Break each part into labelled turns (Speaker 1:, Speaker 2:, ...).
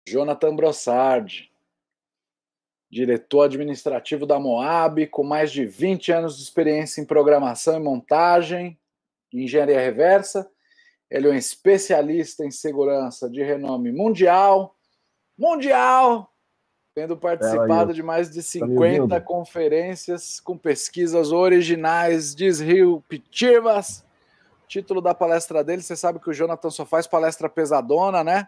Speaker 1: Jonathan Brossard, diretor administrativo da Moab, com mais de 20 anos de experiência em programação e montagem, engenharia reversa. Ele é um especialista em segurança de renome mundial, tendo participado de mais de 50 conferências com pesquisas originais, disruptivas. Título da palestra dele, você sabe que o Jonathan só faz palestra pesadona, né?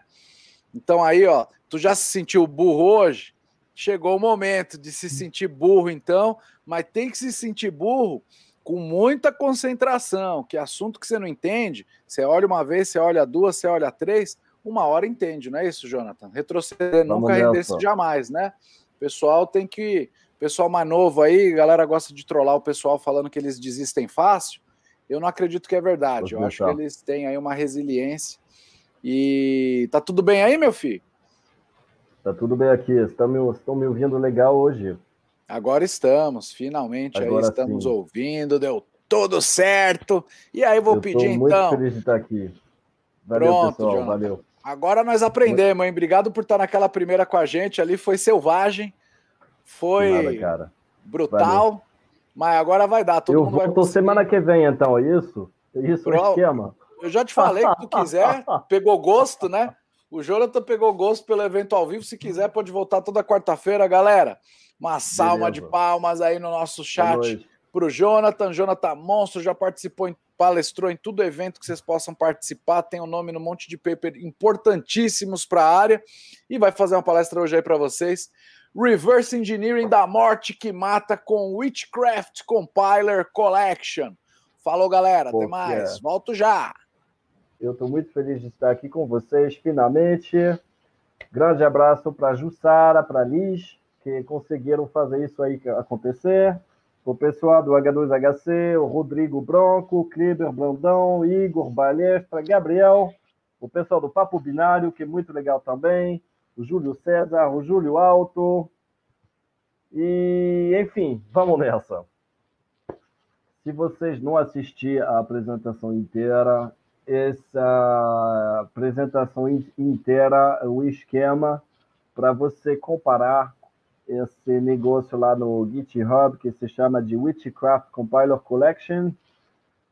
Speaker 1: Então aí, ó, tu já se sentiu burro hoje? Chegou o momento de se sentir burro, então, mas tem que se sentir burro com muita concentração, que assunto que você não entende, você olha uma vez, você olha duas, você olha três, uma hora entende, não é isso, Jonathan? Retroceder nunca, render-se jamais, né? Pessoal tem que... Pessoal mais novo aí, a galera gosta de trollar o pessoal falando que eles desistem fácil. Eu não acredito que é verdade. Eu acho que eles têm aí uma resiliência. E tá tudo bem aí, meu filho?
Speaker 2: Tá tudo bem aqui. Estão me ouvindo legal hoje?
Speaker 1: Agora estamos, finalmente
Speaker 2: Agora
Speaker 1: aí estamos
Speaker 2: sim.
Speaker 1: ouvindo, deu tudo certo. E aí vou pedir então...
Speaker 2: Eu estou muito feliz de estar aqui. Valeu,
Speaker 1: pronto,
Speaker 2: pessoal.
Speaker 1: Jonathan.
Speaker 2: Valeu.
Speaker 1: Agora nós aprendemos, hein? Obrigado por estar naquela primeira com a gente ali. Foi selvagem, foi
Speaker 2: nada, cara.
Speaker 1: brutal, valeu. Mas agora vai dar. Todo mundo vai conseguir.
Speaker 2: Semana que vem, então, é isso? É isso o esquema?
Speaker 1: Eu já te falei que tu quiser, pegou gosto, né? O Jonathan pegou gosto pelo evento ao vivo. Se quiser, pode voltar toda quarta-feira, galera. Uma salva de palmas aí no nosso chat pro Jonathan. Jonathan Monstro, já participou, palestrou em todo evento que vocês possam participar. Tem o nome no monte de paper importantíssimos para a área. E vai fazer uma palestra hoje aí para vocês. Reverse Engineering da Morte que Mata com Witchcraft Compiler Collection. Falou, galera. Até mais. Volto já.
Speaker 2: Eu estou muito feliz de estar aqui com vocês, finalmente. Grande abraço para a Jussara, para a Liz, que conseguiram fazer isso aí acontecer. O pessoal do H2HC, o Rodrigo Bronco, o Kleber Brandão, Igor Balestra, Gabriel, o pessoal do Papo Binário, que é muito legal também, o Júlio César, o Júlio Alto. E, enfim, vamos nessa. Se vocês não assistirem a apresentação inteira, essa apresentação inteira, o esquema para você comparar esse negócio lá no GitHub, que se chama de Witchcraft Compiler Collection,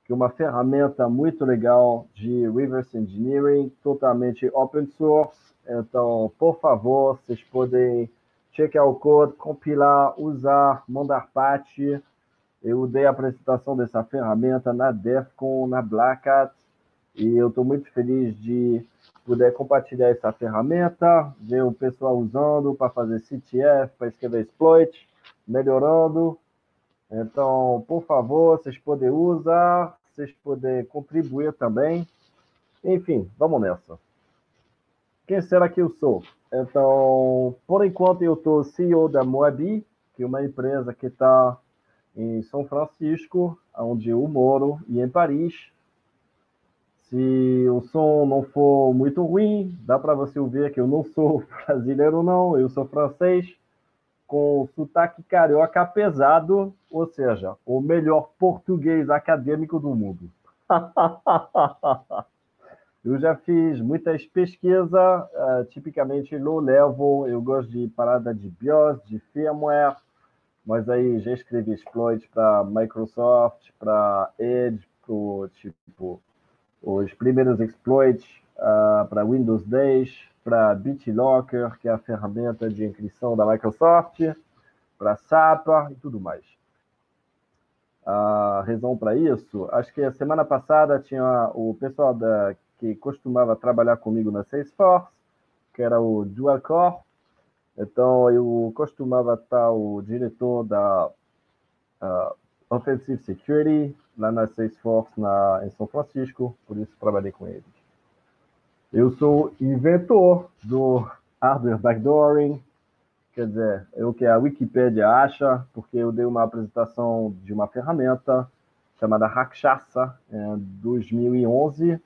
Speaker 2: que é uma ferramenta muito legal de reverse engineering, totalmente open source. Então, por favor, vocês podem checar o código, compilar, usar, mandar patch. Eu dei a apresentação dessa ferramenta na DEFCON, na Black Hat, e eu estou muito feliz de poder compartilhar essa ferramenta, ver o pessoal usando para fazer CTF, para escrever exploit, melhorando. Então, por favor, vocês podem usar, vocês podem contribuir também. Enfim, vamos nessa. Quem será que eu sou? Então, por enquanto, eu estou CEO da Moab, que é uma empresa que está em São Francisco, onde eu moro, e em Paris. Se o som não for muito ruim, dá para você ouvir que eu não sou brasileiro, não. Eu sou francês, com sotaque carioca pesado, ou seja, o melhor português acadêmico do mundo. Eu já fiz muitas pesquisas, tipicamente low level, eu gosto de parada de BIOS, de firmware, mas aí já escrevi exploits para Microsoft, para Edge, tipo os primeiros exploits para Windows 10, para BitLocker, que é a ferramenta de encripção da Microsoft, para SAPA e tudo mais. A razão para isso, acho que a semana passada tinha o pessoal que costumava trabalhar comigo na Salesforce, que era o Dual Core. Então, eu costumava estar o diretor da Offensive Security, lá na Salesforce, em São Francisco, por isso trabalhei com eles. Eu sou inventor do hardware backdooring, quer dizer, é o que a Wikipédia acha, porque eu dei uma apresentação de uma ferramenta chamada Rakshasa, em 2011,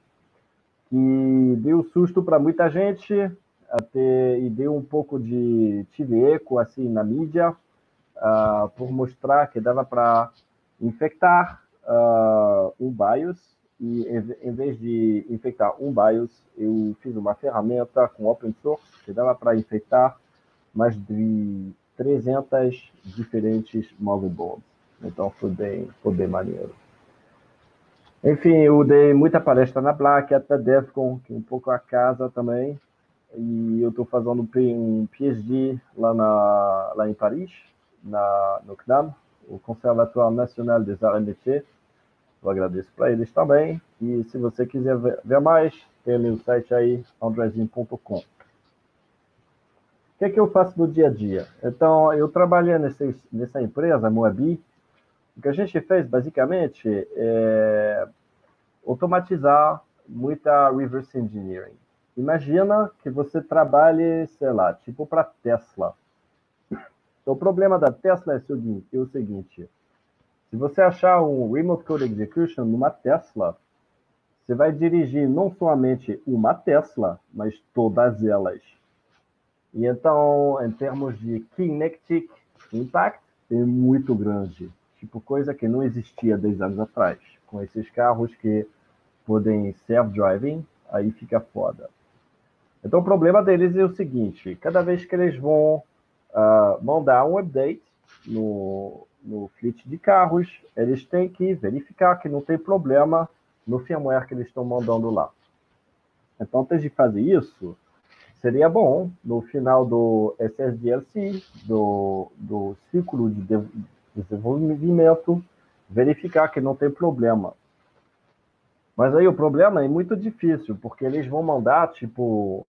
Speaker 2: que deu susto para muita gente, e deu um pouco de tive eco assim na mídia, por mostrar que dava para infectar um BIOS e em vez de infectar um BIOS, eu fiz uma ferramenta com open source que dava para infectar mais de 300 diferentes motherboards. Então foi bem maneiro. Enfim, eu dei muita palestra na Black, até DEFCON, que é um pouco a casa também. E eu estou fazendo um PhD lá em Paris, no CNAM, o Conservatoire National des Arts et Métiers. Eu agradeço para eles também. E se você quiser ver mais, tem meu site aí, andrezinho.com. O que é que eu faço no dia a dia? Então, eu trabalhei nessa empresa, Moabi. O que a gente fez, basicamente, é automatizar muita reverse engineering. Imagina que você trabalhe, sei lá, tipo para Tesla. Então, o problema da Tesla é o seguinte: se você achar um Remote Code Execution numa Tesla, você vai dirigir não somente uma Tesla, mas todas elas. E então, em termos de Kinetic Impact, é muito grande. Tipo, coisa que não existia 10 anos atrás. Com esses carros que podem self-driving, aí fica foda. Então, o problema deles é o seguinte: cada vez que eles vão mandar um update no fleet de carros, eles têm que verificar que não tem problema no firmware que eles estão mandando lá. Então, antes de fazer isso, seria bom, no final do SSDLC, do ciclo de desenvolvimento, verificar que não tem problema. Mas aí o problema é muito difícil, porque eles vão mandar, tipo,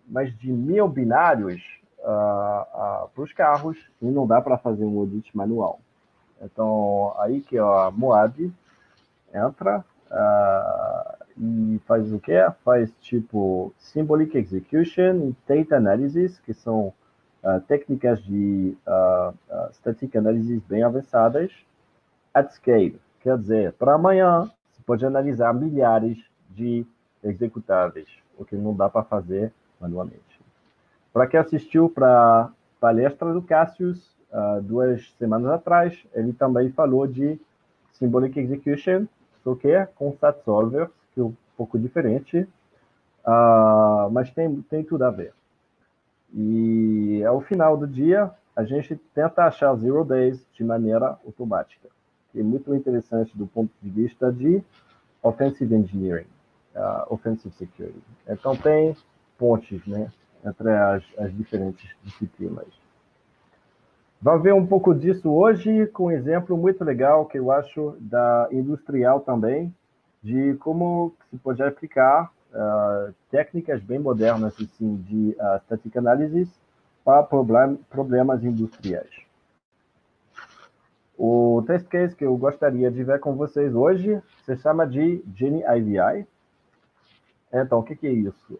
Speaker 2: mais de 1000 binários para os carros e não dá para fazer um audit manual. Então, aí que a Moab entra e faz o quê? Faz, tipo, Symbolic Execution e State Analysis, que são técnicas de Static Analysis bem avançadas, at scale. Quer dizer, para amanhã, você pode analisar milhares de executáveis, o que não dá para fazer manualmente. Para quem assistiu para a palestra do Cassius, 2 semanas atrás, ele também falou de Symbolic Execution, só que com Stat Solvers, que é um pouco diferente, mas tem tudo a ver. E ao final do dia, a gente tenta achar zero days de maneira automática, que é muito interessante do ponto de vista de offensive engineering, offensive security. Então tem pontes, né, entre as diferentes disciplinas. Vamos ver um pouco disso hoje com um exemplo muito legal que eu acho da industrial também, de como se pode aplicar técnicas bem modernas assim, de static analysis para problemas industriais. O test case que eu gostaria de ver com vocês hoje se chama de Genie IVI. Então, o que é isso?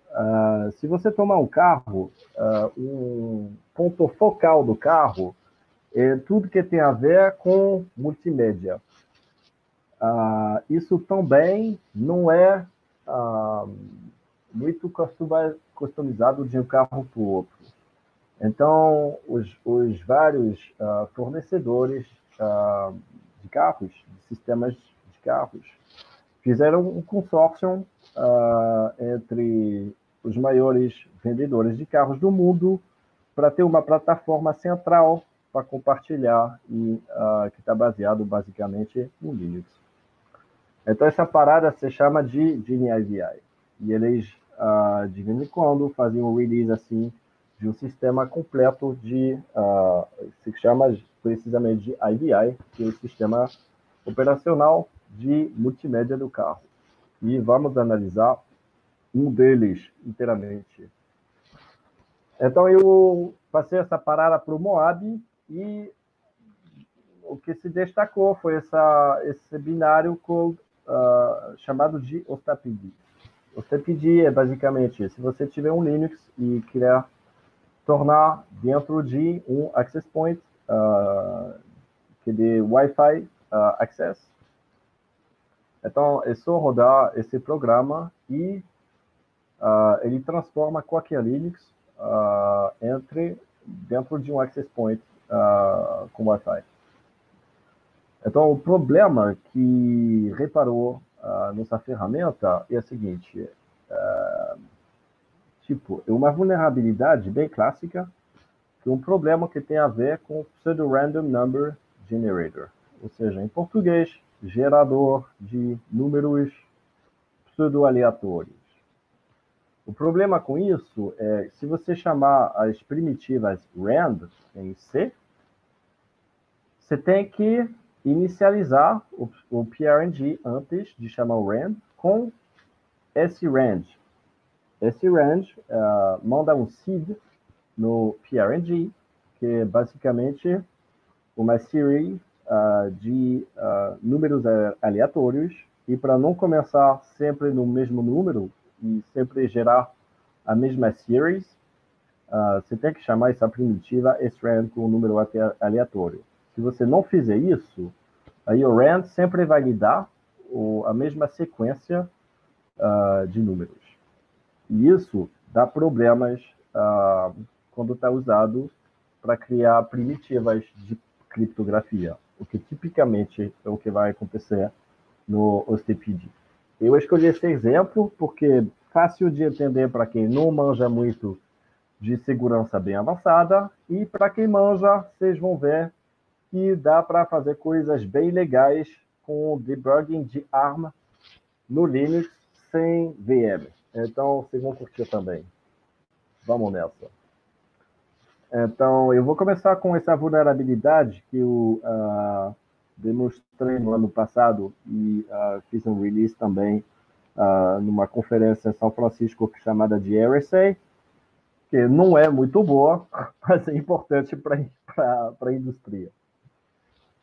Speaker 2: Se você tomar um carro, um ponto focal do carro é tudo que tem a ver com multimédia. Isso também não é muito customizado de um carro para o outro. Então, os vários fornecedores de carros, de sistemas de carros, fizeram um consórcio entre os maiores vendedores de carros do mundo para ter uma plataforma central para compartilhar e que está baseado basicamente no Linux. Então, essa parada se chama de Genie IVI. E eles, de vez em quando, faziam um release assim de um sistema completo se chama precisamente de IVI, que é o sistema operacional de multimédia do carro. E vamos analisar um deles inteiramente. Então, eu passei essa parada para o Moab e o que se destacou foi esse binário chamado de OSTAPD. OSTAPD é basicamente, se você tiver um Linux e quiser tornar dentro de um access point que dê Wi-Fi access, então é só rodar esse programa e ele transforma qualquer Linux dentro de um access point com Wi-Fi. Então, o problema que reparou nossa ferramenta é a seguinte, tipo, é uma vulnerabilidade bem clássica, que é um problema que tem a ver com Pseudo-Random Number Generator, ou seja, em português, gerador de números pseudo-aleatórios. O problema com isso é, se você chamar as primitivas rand em C, você tem que inicializar o PRNG antes de chamar o rand com srand. Srand manda um seed no PRNG, que é basicamente uma série de números aleatórios, e para não começar sempre no mesmo número e sempre gerar a mesma series, você tem que chamar essa primitiva srand com um número aleatório. Se você não fizer isso, aí o rand sempre vai lhe dar a mesma sequência de números. E isso dá problemas quando está usado para criar primitivas de criptografia, o que tipicamente é o que vai acontecer no OSTPD. Eu escolhi esse exemplo porque é fácil de entender para quem não manja muito de segurança bem avançada, e para quem manja, vocês vão ver que dá para fazer coisas bem legais com debugging de ARM no Linux sem VM. Então, vocês vão curtir também. Vamos nessa. Então, eu vou começar com essa vulnerabilidade que eu demonstrei no ano passado e fiz um release também numa conferência em São Francisco chamada de RSA, que não é muito boa, mas é importante para a indústria.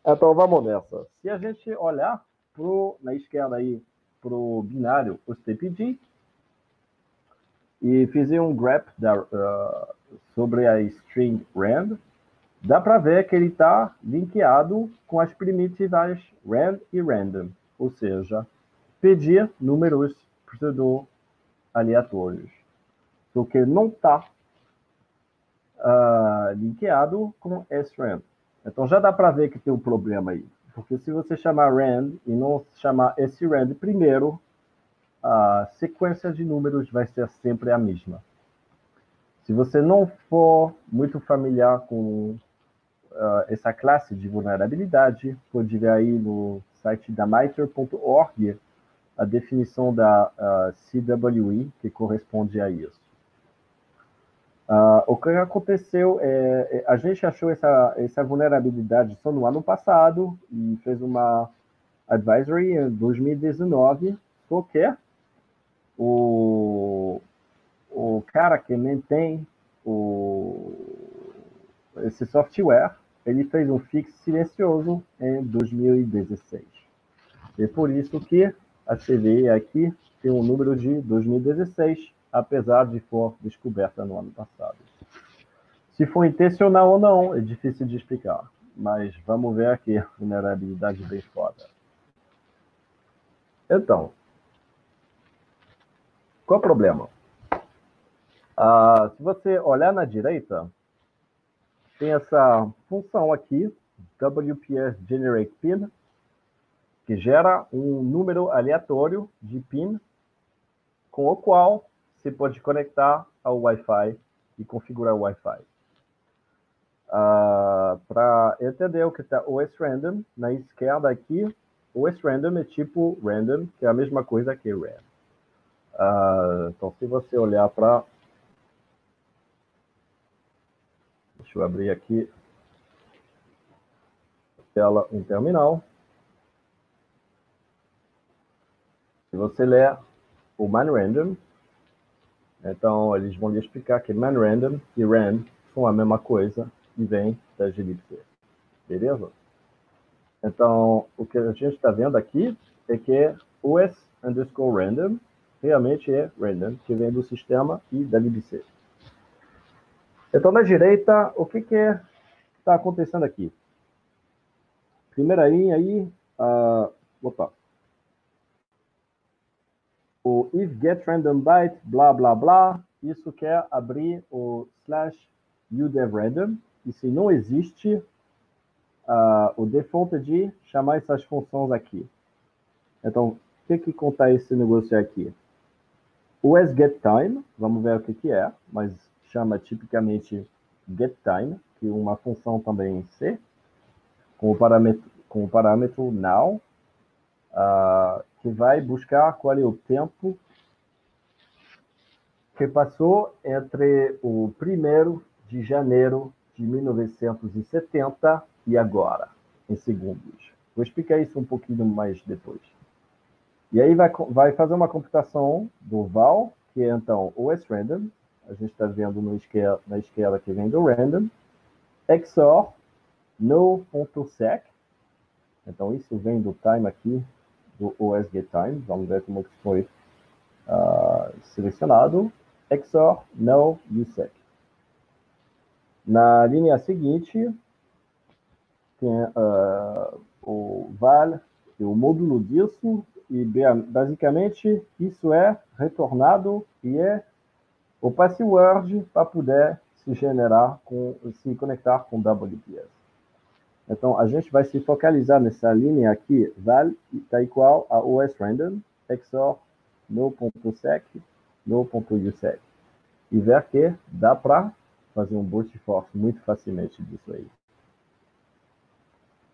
Speaker 2: Então, vamos nessa. Se a gente olhar na esquerda aí para o binário OSTPD e fizer um grep sobre a string rand, dá para ver que ele está linkeado com as primitivas rand e random, ou seja, pedir números pseudo-aleatórios. Só que não está linkeado com srand. Então já dá para ver que tem um problema aí. Porque se você chamar rand e não chamar srand primeiro, a sequência de números vai ser sempre a mesma. Se você não for muito familiar com essa classe de vulnerabilidade, pode ver aí no site da MITRE.org a definição da CWE que corresponde a isso. O que aconteceu a gente achou essa vulnerabilidade só no ano passado e fez uma advisory em 2019, só que o cara que mantém esse software, ele fez um fix silencioso em 2016. É por isso que a CVE aqui tem um número de 2016, apesar de for descoberta no ano passado. Se for intencional ou não, é difícil de explicar, mas vamos ver aqui a vulnerabilidade bem foda. Então, qual é o problema? Se você olhar na direita, tem essa função aqui, WPS Generate PIN, que gera um número aleatório de PIN com o qual você pode conectar ao Wi-Fi e configurar o Wi-Fi. Para entender o que está OS-Random, na esquerda aqui, OS-Random é tipo random, que é a mesma coisa que RAM. Então, se você olhar para... Deixa eu abrir aqui um terminal. Se você ler o man-random, então eles vão lhe explicar que man-random e ran são a mesma coisa e vem da glibc. Beleza? Então, o que a gente está vendo aqui é que os_random realmente é random, que vem do sistema e da libc. Então, na direita, o que está acontecendo aqui? Primeira linha aí, o if get random byte, blá, blá, blá, isso quer abrir o /udevRandom, e se não existe, o default é de chamar essas funções aqui. Então, que conta esse negócio aqui? O getTime, vamos ver o que é, mas chama tipicamente getTime, que é uma função também em C, com o parâmetro now, que vai buscar qual é o tempo que passou entre o 1º de janeiro de 1970 e agora, em segundos. Vou explicar isso um pouquinho mais depois. E aí vai fazer uma computação do val, que é então o sRandom, a gente está vendo na esquerda que vem do random, XOR no.sec, então isso vem do time aqui, do OSGetTime, vamos ver como que foi selecionado, XOR no usec. Na linha seguinte, tem o val e o módulo disso, e basicamente isso é retornado e é o password para poder se conectar com WPS. Então, a gente vai se focalizar nessa linha aqui, val está igual a OSRandom, XOR no.sec, no.usec. E ver que dá para fazer um brute force muito facilmente disso aí.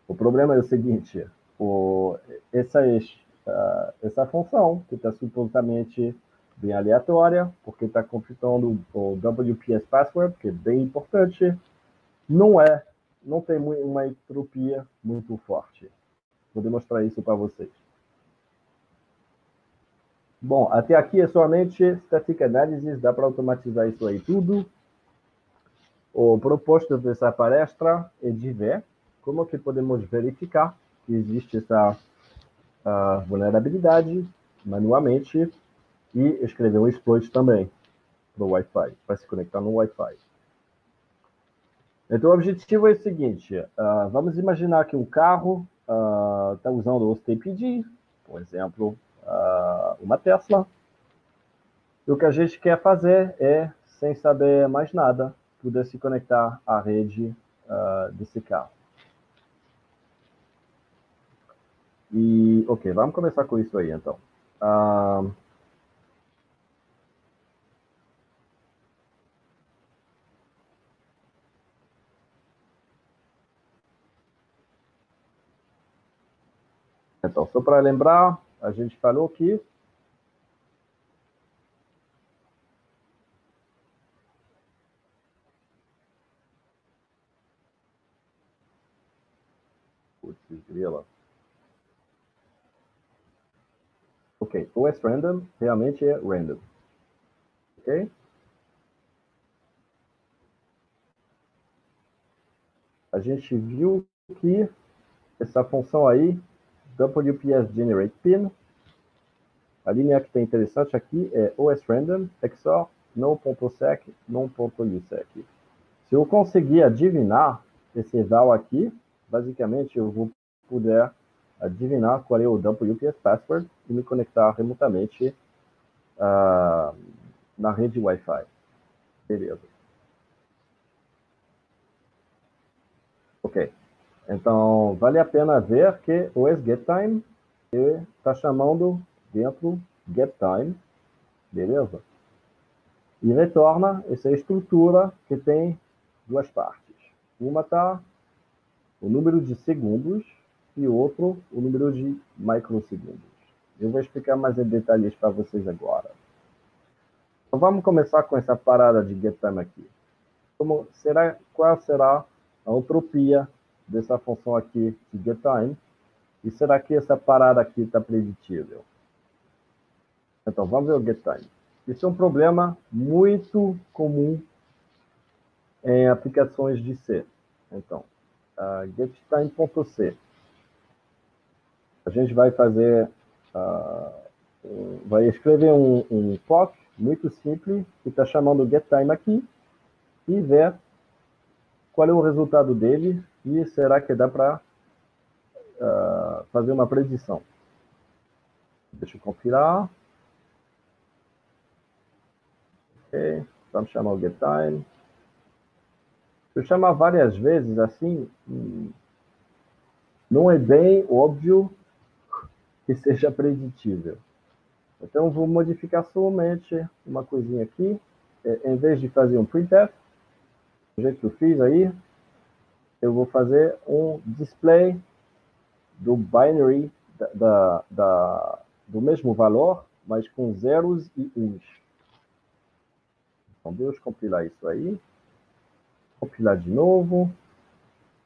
Speaker 2: O problema é o seguinte, essa função, que está supostamente bem aleatória, porque está computando o WPS password, que é bem importante, não tem uma entropia muito forte. Vou demonstrar isso para vocês. Bom, até aqui é somente static analysis, dá para automatizar isso aí tudo. O propósito dessa palestra é de ver como que podemos verificar que existe essa vulnerabilidade manualmente e escrever um exploit também para o Wi-Fi, para se conectar no Wi-Fi. Então, o objetivo é o seguinte, vamos imaginar que um carro está usando o STPD, por exemplo, uma Tesla, e o que a gente quer fazer é, sem saber mais nada, poder se conectar à rede desse carro. E, ok, vamos começar com isso aí, então. Então, só para lembrar, a gente falou que ok, o sRandom realmente é random. Ok? A gente viu que essa função aí, WPS generate pin, a linha que tem interessante aqui é OSRandom, XOR, no.sec, no.usec. Se eu conseguir adivinhar esse val aqui, basicamente eu vou poder adivinhar qual é o WPS password e me conectar remotamente na rede Wi-Fi. Beleza. Ok. Então, vale a pena ver que o getTime está chamando dentro getTime, beleza? E retorna essa estrutura que tem duas partes. Uma está o número de segundos e outro o número de microsegundos. Eu vou explicar mais em detalhes para vocês agora. Então, vamos começar com essa parada de getTime aqui. Qual será a entropia dessa função aqui de getTime? E será que essa parada aqui está preditível? Então, vamos ver o getTime. Isso é um problema muito comum em aplicações de C. Então, getTime.c. A gente vai fazer, vai escrever um POC muito simples, que está chamando getTime aqui, e ver qual é o resultado dele, e será que dá para fazer uma predição. Deixa eu confiar. Ok, vamos chamar o getTime. Se eu chamar várias vezes assim, não é bem óbvio que seja preditível. Então, vou modificar somente uma coisinha aqui. Em vez de fazer um printf, do jeito que eu fiz aí, eu vou fazer um display do binary do mesmo valor, mas com zeros e uns. Então, deixa eu compilar isso aí. Compilar de novo.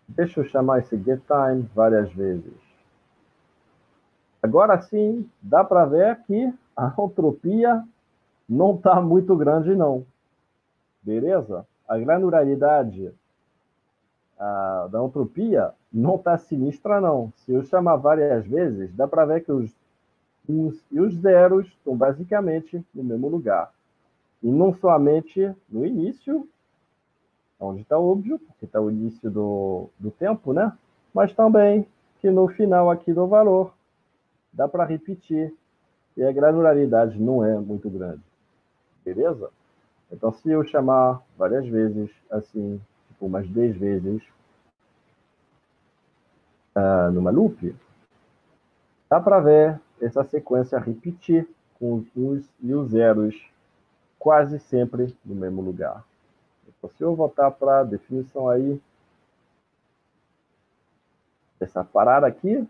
Speaker 2: Deixa eu chamar esse getTime várias vezes. Agora sim, dá para ver que a entropia não está muito grande, não. Beleza? A granularidade da entropia não está sinistra, não. Se eu chamar várias vezes, dá para ver que os uns e os zeros estão basicamente no mesmo lugar. E não somente no início, onde está óbvio, porque está o início do tempo, né? Mas também que no final aqui do valor dá para repetir. E a granularidade não é muito grande. Beleza? Então, se eu chamar várias vezes, assim, tipo umas 10 vezes, numa loop, dá para ver essa sequência repetir com os uns e os zeros quase sempre no mesmo lugar. Então, se eu voltar para a definição aí, essa parada aqui,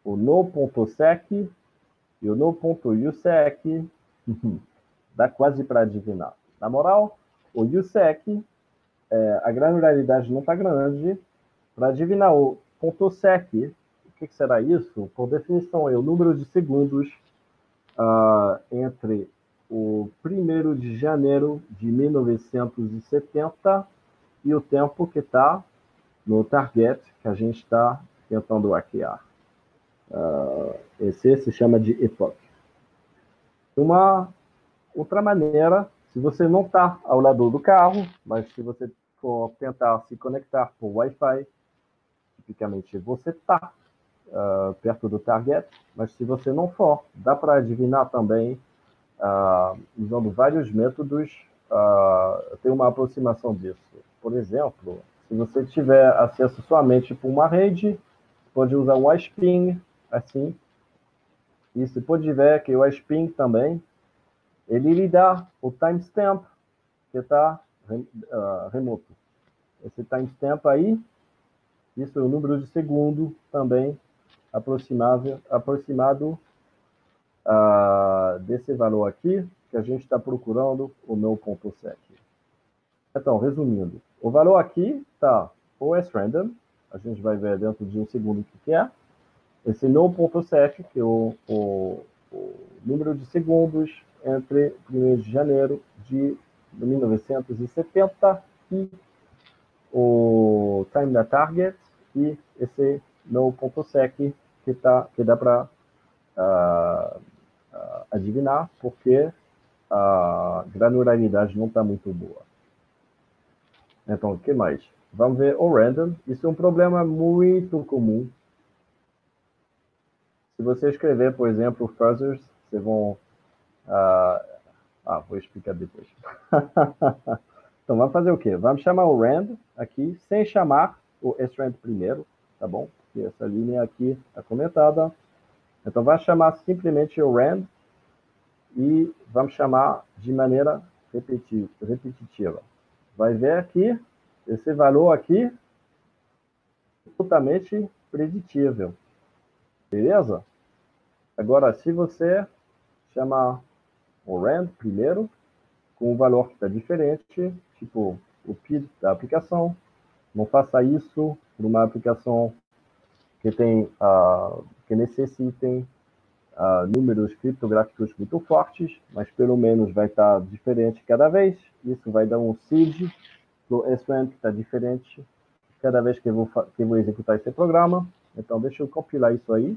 Speaker 2: o no.sec e o no.usec, dá quase para adivinhar. Na moral, o usec, a granularidade não está grande. Para adivinhar o .sec, o que será isso? Por definição, é o número de segundos entre o 1º de janeiro de 1970 e o tempo que está no target que a gente está tentando hackear. Esse se chama de epoch. Uma outra maneira, se você não está ao lado do carro, mas se você for tentar se conectar por Wi-Fi, tipicamente você está perto do target, mas se você não for, dá para adivinhar também usando vários métodos. Tem uma aproximação disso. Por exemplo, se você tiver acesso somente por uma rede, pode usar um iSping, assim. E você pode ver que o iSping também, ele lhe dá o timestamp que está remoto. Esse timestamp aí, isso é o número de segundo também aproximado desse valor aqui, que a gente está procurando o no.sec. Então, resumindo, o valor aqui está o srandom, a gente vai ver dentro de um segundo o que é. Esse no.sec, que é o número de segundos entre 1º de janeiro de 1970 e o time da target, e esse no.sec que dá para adivinhar, porque a granularidade não está muito boa. Então, o que mais? Vamos ver o random. Isso é um problema muito comum. Se você escrever, por exemplo, fuzzers, vocês vão... vou explicar depois. Então, vamos fazer o quê? Vamos chamar o rand aqui, sem chamar o srand primeiro, tá bom? Porque essa linha aqui está comentada. Então, vai chamar simplesmente o rand e vamos chamar de maneira repetitiva. Vai ver aqui, esse valor aqui, totalmente preditível. Beleza? Agora, se você chamar o rand primeiro, com um valor que está diferente, tipo o PID da aplicação, não faça isso por uma aplicação que necessitem números criptográficos muito fortes, mas pelo menos vai estar diferente cada vez. Isso vai dar um seed do srand que está diferente cada vez que eu vou executar esse programa. Então, deixa eu compilar isso aí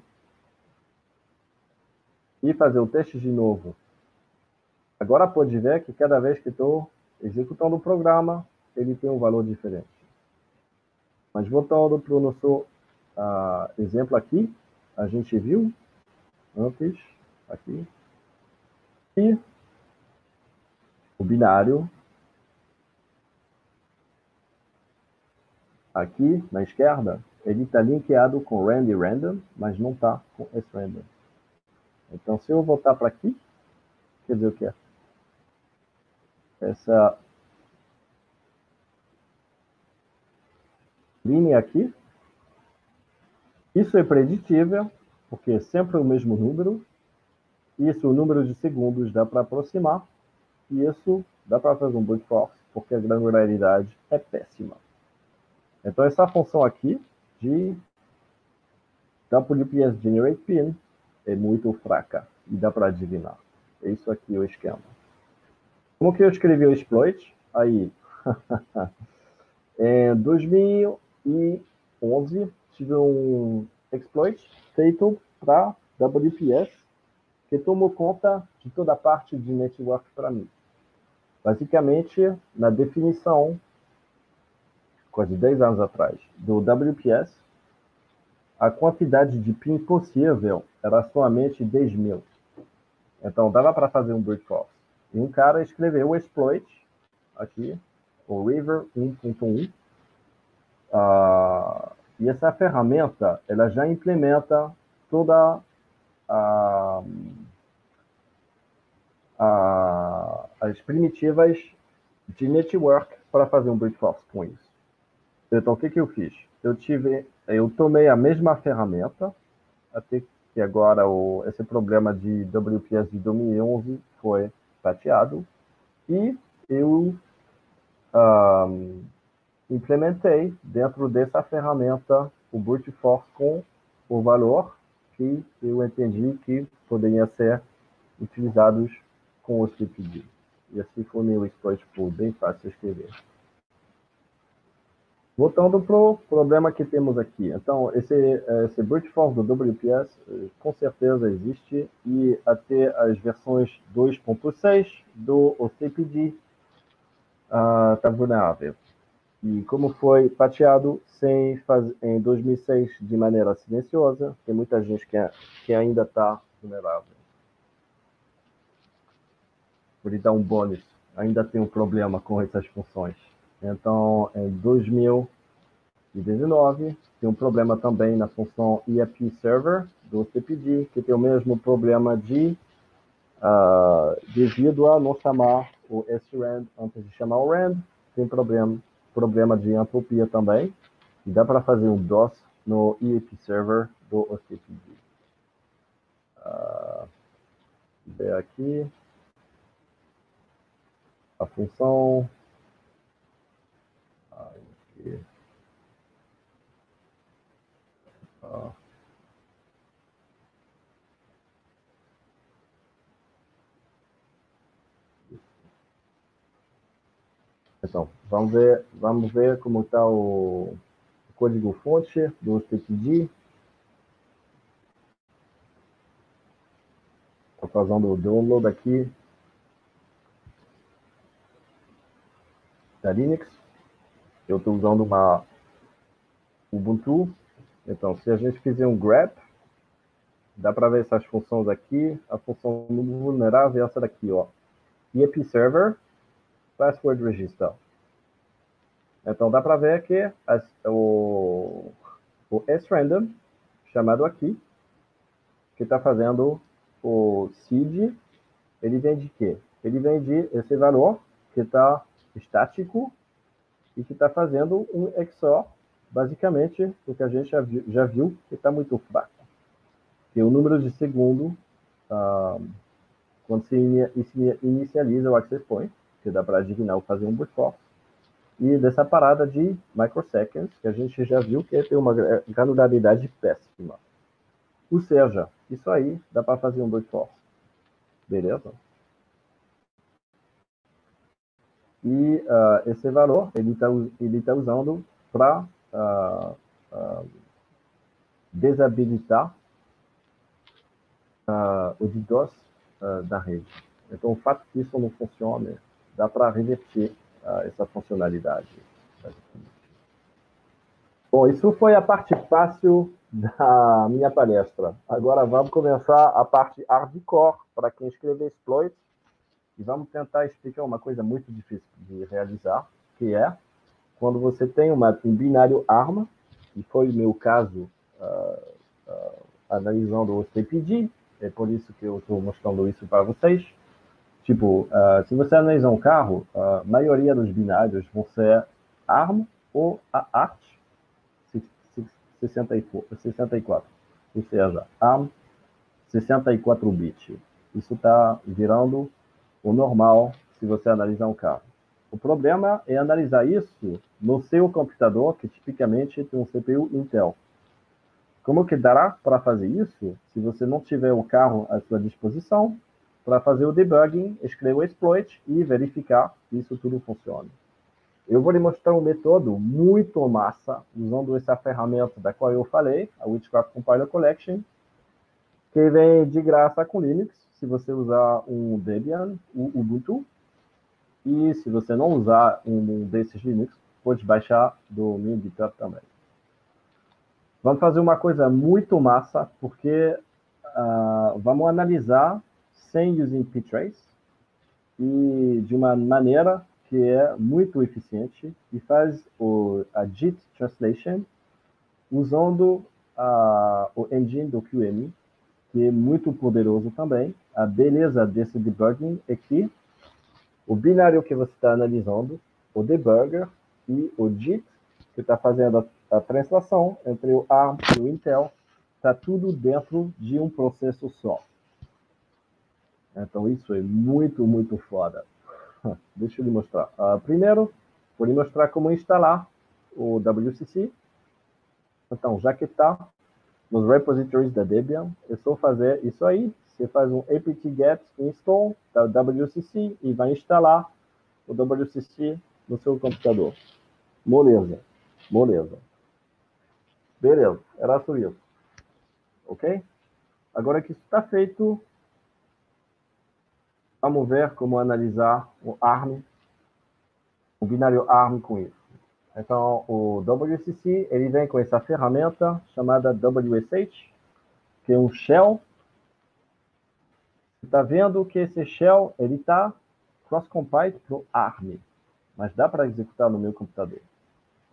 Speaker 2: e fazer o teste de novo. Agora pode ver que cada vez que estou executando o programa, ele tem um valor diferente. Mas voltando para o nosso exemplo aqui, a gente viu antes, aqui, e o binário, aqui na esquerda, ele está linkeado com rand e random, mas não está com srandom. Então, se eu voltar para aqui, quer dizer o que é? Essa linha aqui, isso é preditível, porque é sempre o mesmo número. Isso, o número de segundos dá para aproximar. E isso dá para fazer um brute force, porque a granularidade é péssima. Então, essa função aqui de WPS Generate Pin é muito fraca e dá para adivinhar. É isso aqui o esquema. Como que eu escrevi o exploit? Aí, em 2011, tive um exploit feito para WPS que tomou conta de toda a parte de network para mim. Basicamente, na definição, quase 10 anos atrás, do WPS, a quantidade de PIN possível era somente 10.000. Então, dava para fazer um brute force. E um cara escreveu o exploit, aqui, o River 1.1. E essa ferramenta, ela já implementa toda as primitivas de network para fazer um brute force com isso. Então, o que eu fiz? Eu tomei a mesma ferramenta, até que agora esse problema de WPS de 2011 foi pateado, e eu implementei dentro dessa ferramenta o brute force com o valor que eu entendi que poderia ser utilizados com o CPD. E assim foi meu exploit, bem fácil de escrever. Voltando para o problema que temos aqui. Então, esse brute force do WPS com certeza existe, e até as versões 2.6 do OCPD está vulnerável. E como foi pateado em 2006 de maneira silenciosa, tem muita gente que ainda está vulnerável. Por lhe dar um bônus, ainda tem um problema com essas funções. Então, em 2019, tem um problema também na função EAP Server do CPD, que tem o mesmo problema devido a não chamar o srand antes de chamar o rand, tem problema de entropia também, e dá para fazer um DOS no EAP Server do OCPD. Ver aqui a função. Aqui. Então, vamos ver como está o código-fonte do OCPD. Estou fazendo o download aqui da Linux. Eu estou usando uma Ubuntu. Então, se a gente fizer um grep, dá para ver essas funções aqui. A função vulnerável é essa daqui, ó. EAP Server, Password Register. Então, dá para ver que o srandom, chamado aqui, que está fazendo o seed, ele vem de quê? Ele vem de esse valor que está estático e que está fazendo um XOR, basicamente, o que a gente já viu que está muito fraco. Que o número de segundo, quando se inicializa o access point, que dá para adivinhar ou fazer um brute force, e dessa parada de microseconds, que a gente já viu que tem uma granularidade péssima. Ou seja, isso aí dá para fazer um brute force. Beleza? E esse valor ele tá usando para desabilitar o DDoS da rede. Então, o fato que isso não funcione, dá para reverter essa funcionalidade. Bom, isso foi a parte fácil da minha palestra. Agora vamos começar a parte hardcore para quem escrever exploits, e vamos tentar explicar uma coisa muito difícil de realizar, que é quando você tem um binário arma, e foi o meu caso analisando o CPD, É por isso que eu estou mostrando isso para vocês. Tipo, se você analisar um carro, a maioria dos binários vão ser ARM ou ART 64. Ou seja, ARM 64 bits. Isso está virando o normal se você analisar um carro. O problema é analisar isso no seu computador, que tipicamente tem um CPU Intel. Como que dará para fazer isso se você não tiver o carro à sua disposição para fazer o debugging, escrever o exploit e verificar que isso tudo funciona? Eu vou lhe mostrar um método muito massa usando essa ferramenta da qual eu falei, a Witchcraft Compiler Collection, que vem de graça com Linux, se você usar um Debian, o Ubuntu. E se você não usar um desses Linux, pode baixar do meu GitHub também. Vamos fazer uma coisa muito massa, porque vamos analisar sem using ptrace e de uma maneira que é muito eficiente e faz a JIT Translation usando o engine do QEMU, que é muito poderoso também. A beleza desse debugging é que o binário que você está analisando, o debugger e o JIT, que está fazendo a translação entre o ARM e o Intel, está tudo dentro de um processo só. Então, isso é muito, muito foda. Deixa eu lhe mostrar. Primeiro, vou lhe mostrar como instalar o WCC. Então, já que está nos repositories da Debian, é só fazer isso aí. Você faz um apt-get install da WCC e vai instalar o WCC no seu computador. Moleza. Moleza. Beleza, era só isso. Ok? Agora que isso está feito, vamos ver como analisar o ARM, o binário ARM com isso. Então, o WCC, ele vem com essa ferramenta chamada WSH, que é um shell. Você está vendo que esse shell, ele está cross-compiled para o ARM, mas dá para executar no meu computador.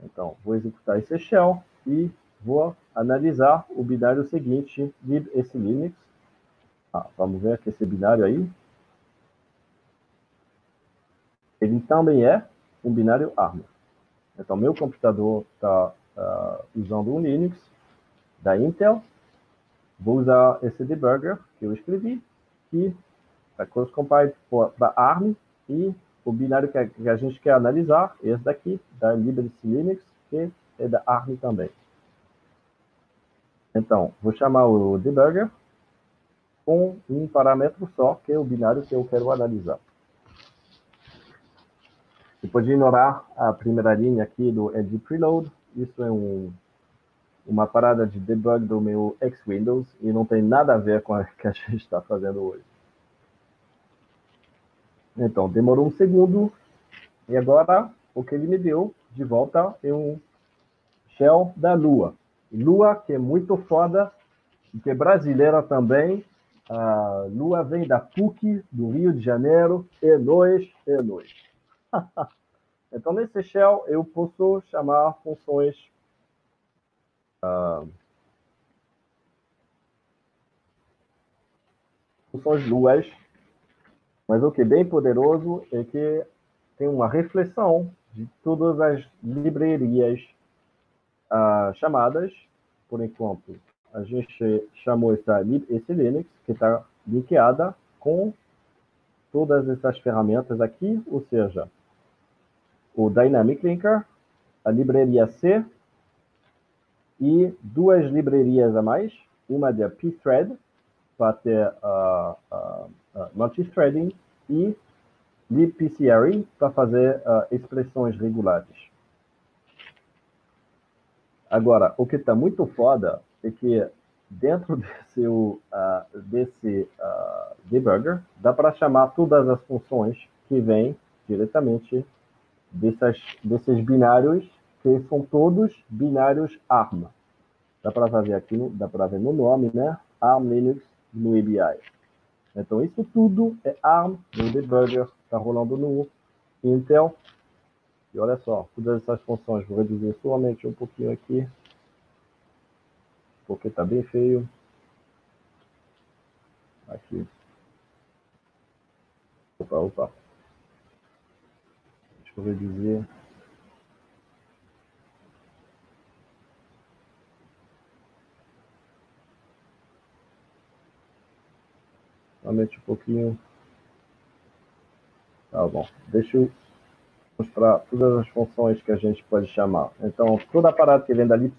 Speaker 2: Então, vou executar esse shell e vou analisar o binário seguinte de esse Linux. Vamos ver aqui esse binário aí. Ele também é um binário ARM. Então, meu computador está usando um Linux da Intel. Vou usar esse debugger que eu escrevi, que está cross-compiled para ARM, e o binário que a gente quer analisar é esse daqui, da Liberty Linux, que é da ARM também. Então, vou chamar o debugger com um parâmetro só, que é o binário que eu quero analisar. Você pode ignorar a primeira linha aqui do edge preload. Isso é uma parada de debug do meu X-Windows e não tem nada a ver com o que a gente está fazendo hoje. Então, demorou um segundo e agora o que ele me deu de volta é um shell da Lua. Lua, que é muito foda e que é brasileira também. A Lua vem da PUC, do Rio de Janeiro. É nóis, é nóis. Então, nesse shell, eu posso chamar funções Luas, mas o que é bem poderoso é que tem uma reflexão de todas as librarias chamadas, por enquanto, a gente chamou esse Linux, que está linkeada com todas essas ferramentas aqui, ou seja, o Dynamic Linker, a livraria C e duas livrarias a mais, uma de pthread, para ter multithreading, e libpcre, para fazer expressões regulares. Agora, o que está muito foda é que dentro desse debugger, dá para chamar todas as funções que vêm diretamente desses binários, que são todos binários ARM. Dá para fazer aqui, dá para ver no nome, né? ARM Linux no ABI. Então, isso tudo é ARM no debugger, está rolando no Intel. E olha só, todas essas funções, vou reduzir somente um pouquinho aqui, porque está bem feio. Aqui. Opa. Deixa eu reduzir. Aumente um pouquinho. Tá bom. Deixa eu mostrar todas as funções que a gente pode chamar. Então, todo aparato que vem da libc,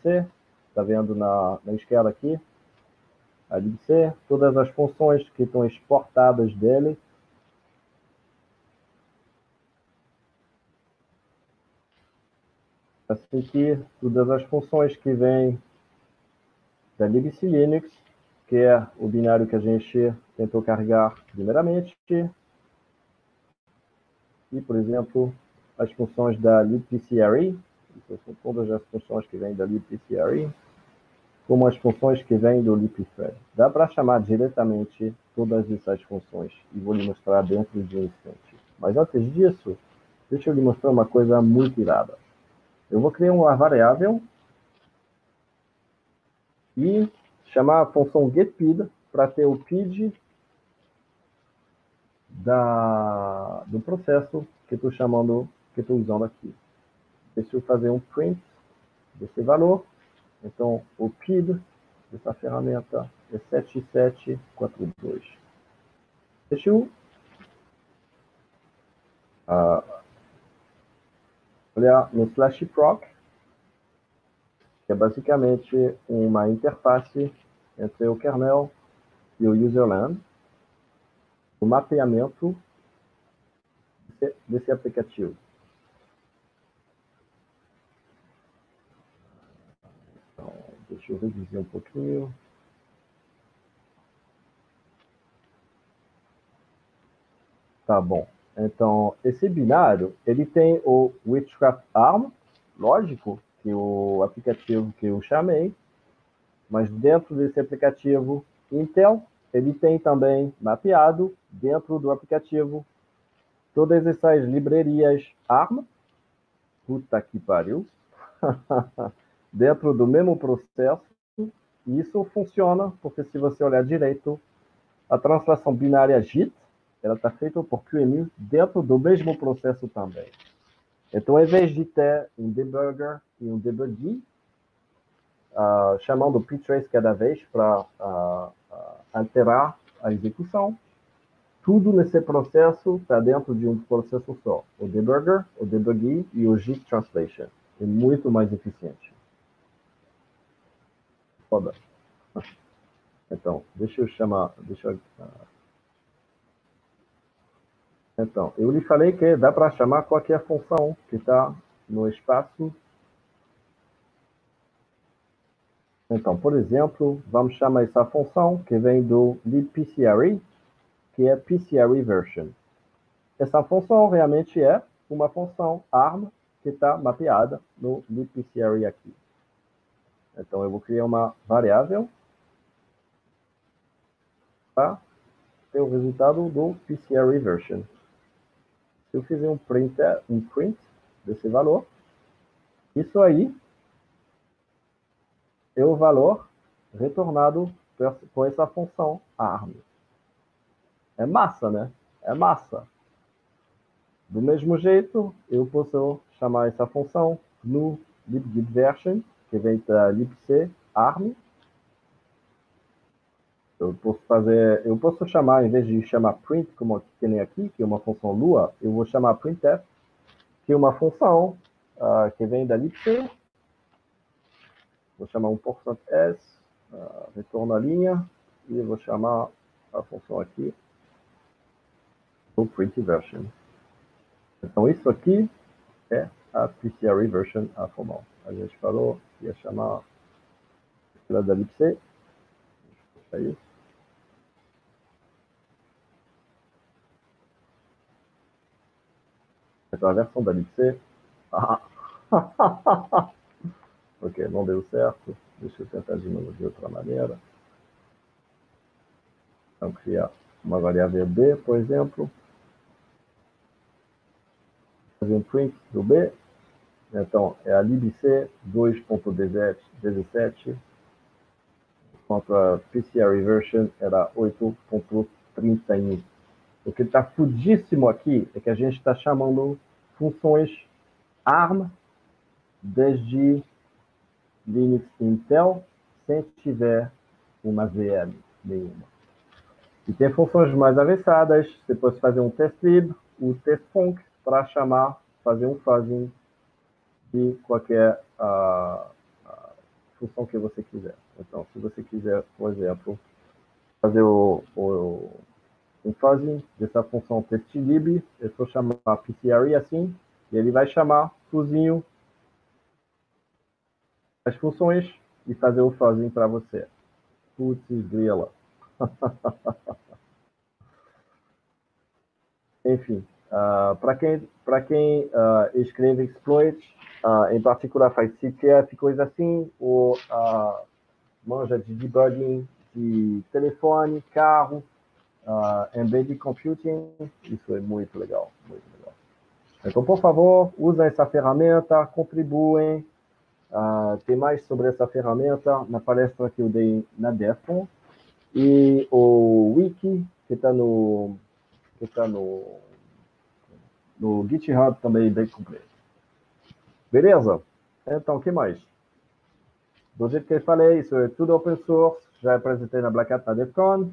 Speaker 2: está vendo na esquerda aqui, a libc, todas as funções que estão exportadas dele. Assim que todas as funções que vêm da libc Linux, que é o binário que a gente tentou carregar primeiramente, e, por exemplo, as funções da libpcre, são todas as funções que vêm da libpcre, como as funções que vêm do libthread. Dá para chamar diretamente todas essas funções, e vou lhe mostrar dentro de um instante. Mas antes disso, deixa eu lhe mostrar uma coisa muito irada. Eu vou criar uma variável e chamar a função getPid para ter o PID do processo que estou chamando, que estou usando aqui. Deixa eu fazer um print desse valor. Então, o PID dessa ferramenta é 7742. Deixa eu olhar no /proc, que é basicamente uma interface entre o kernel e o userland, o mapeamento desse aplicativo. Então, deixa eu reduzir um pouquinho. Tá bom. Então, esse binário, ele tem o Witchcraft ARM, lógico, que é o aplicativo que eu chamei, mas dentro desse aplicativo Intel, ele tem também mapeado, dentro do aplicativo, todas essas livrarias ARM, puta que pariu, dentro do mesmo processo, e isso funciona, porque se você olhar direito, a translação binária JIT, ela está feita por QEMU dentro do mesmo processo também. Então, ao invés de ter um debugger e um debuggy, chamando o ptrace cada vez para alterar a execução, tudo nesse processo está dentro de um processo só. O debugger, o debuggy e o JIT translation. É muito mais eficiente. Foda. Então, deixa eu chamar... Então, eu lhe falei que dá para chamar qualquer função que está no espaço. Então, por exemplo, vamos chamar essa função que vem do libpcre, que é pcre version. Essa função realmente é uma função ARM que está mapeada no libpcre aqui. Então, eu vou criar uma variável para ter o resultado do pcre version. Se eu fizer um print desse valor, isso aí é o valor retornado com essa função ARM. É massa, né? É massa. Do mesmo jeito, eu posso chamar essa função no libgitversion, que vem da libc ARM. Eu posso chamar, em vez de chamar print, como que nem aqui, que é uma função lua, eu vou chamar printf, que é uma função que vem da libc. Vou chamar um %s, retorno a linha, e vou chamar a função aqui do print version. Então, isso aqui é a pcre version formal. A gente falou que ia chamar a da libc. É isso. Então, a versão da libc. Ok, não deu certo. Deixa eu tentar de novo de outra maneira. Então, criar uma variável b, por exemplo. Fazer um print do b. Então, é a libc 2.17. enquanto a PCRE version era 8.31. O que está fudíssimo aqui é que a gente está chamando funções ARM desde Linux Intel sem tiver uma VM nenhuma. E tem funções mais avançadas, você pode fazer um testlib, o testfunc, para fazer um fuzzing de qualquer função que você quiser. Então, se você quiser, por exemplo, fazer um fuzzing dessa função testlib, é só chamar PCRE assim, e ele vai chamar sozinho as funções e fazer o fuzzing para você. Putz, grila. Enfim, para quem escreve exploit, em particular faz CTF, coisa assim, ou manja de debugging de telefone, carro, embedded computing, isso é muito legal, muito legal. Então, por favor, usem essa ferramenta, contribuem. Tem mais sobre essa ferramenta na palestra que eu dei na DEFCON. E o wiki, que está no GitHub também bem completo. Beleza? Então, o que mais? Do jeito que eu falei, isso é tudo open source, já apresentei na Black Hat na DEFCON.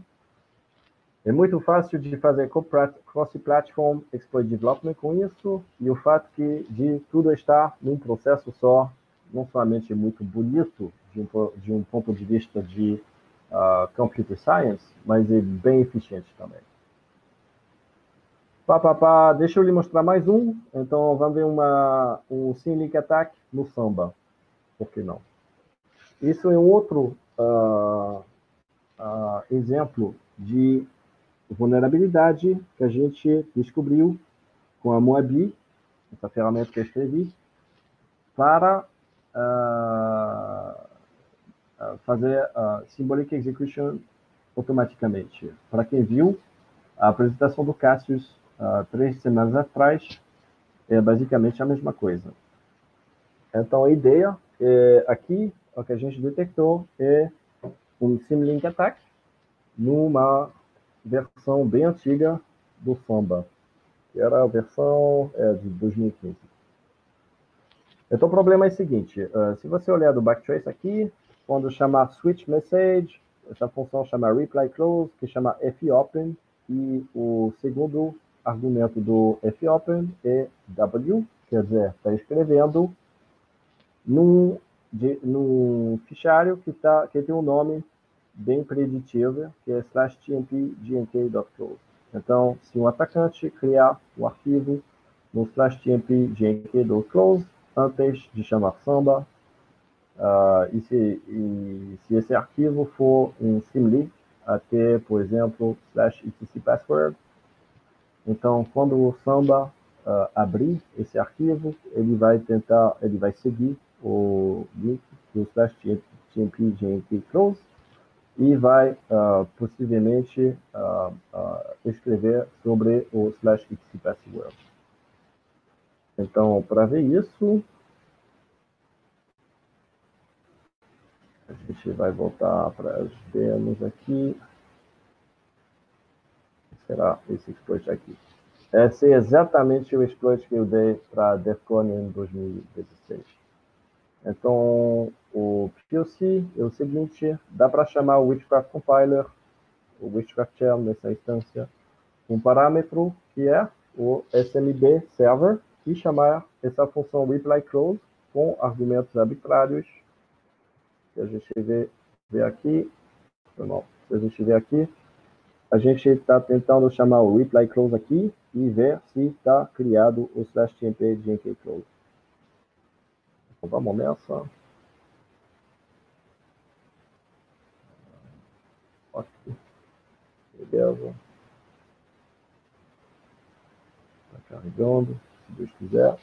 Speaker 2: É muito fácil de fazer cross-platform exploit development com isso, e o fato de tudo estar num processo só, não somente muito bonito de um ponto de vista de computer science, mas é bem eficiente também. Deixa eu lhe mostrar mais um. Então, vamos ver um Symlink Attack no Samba. Por que não? Isso é um outro exemplo de vulnerabilidade que a gente descobriu com a Moabi, essa ferramenta que eu escrevi, para fazer Symbolic Execution automaticamente. Para quem viu a apresentação do Cassius 3 semanas atrás, é basicamente a mesma coisa. Então, a ideia aqui, o que a gente detectou é um Symlink Attack numa versão bem antiga do Samba, que era a versão de 2015. Então, o problema é o seguinte, se você olhar do backtrace aqui, quando chamar switch message, essa função chama reply close, que chama fopen, e o segundo argumento do fopen é w, quer dizer, está escrevendo num fichário que tem um nome bem preditivo, que é /tmp gnk.close. Então, se um atacante criar um arquivo no /tmp gnk.close antes de chamar Samba, e se esse arquivo for um symlink até, por exemplo, /etcpassword, então, quando o Samba abrir esse arquivo, ele vai seguir o link do /tmp gnk.close e vai possivelmente escrever sobre o /etcpassword. Então, para ver isso, a gente vai voltar para as demos aqui. Será esse exploit aqui? Esse é exatamente o exploit que eu dei para a DEFCON em 2016. Então, o POC é o seguinte, dá para chamar o Witchcraft Compiler, o Witchcraft Shell nessa instância, um parâmetro que é o SMB Server, e chamar essa função reply close com argumentos arbitrários, que a gente vê aqui. Se a gente vê aqui, a gente está tentando chamar o reply close aqui e ver se está criado o /tmp gnk.close. Então, vamos nessa. Ok. Beleza. Está carregando, se Deus quiser.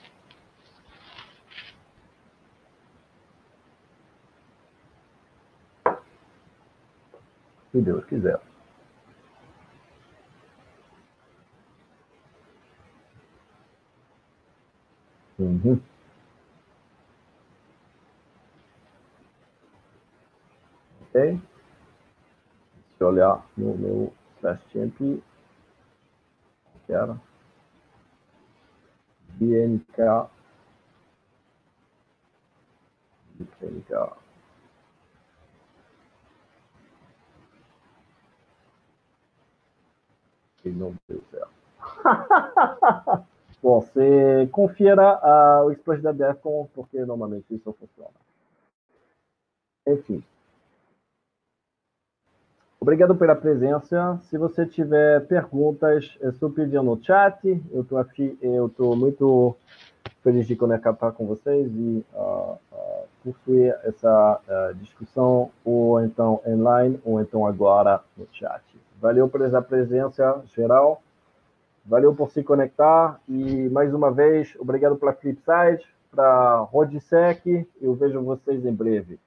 Speaker 2: Se Deus quiser. Uhum. Ok. Deixa eu olhar no meu Champ. Que era BNK. E não deu certo. Bom, você confira o Express da Defcon, porque normalmente isso funciona. Enfim. Obrigado pela presença. Se você tiver perguntas, é só pedir no chat. Eu estou muito feliz de conectar com vocês e construir essa discussão, ou então online, ou então agora no chat. Valeu pela presença geral. Valeu por se conectar. E, mais uma vez, obrigado pela Flipside, para Rodsec. Eu vejo vocês em breve.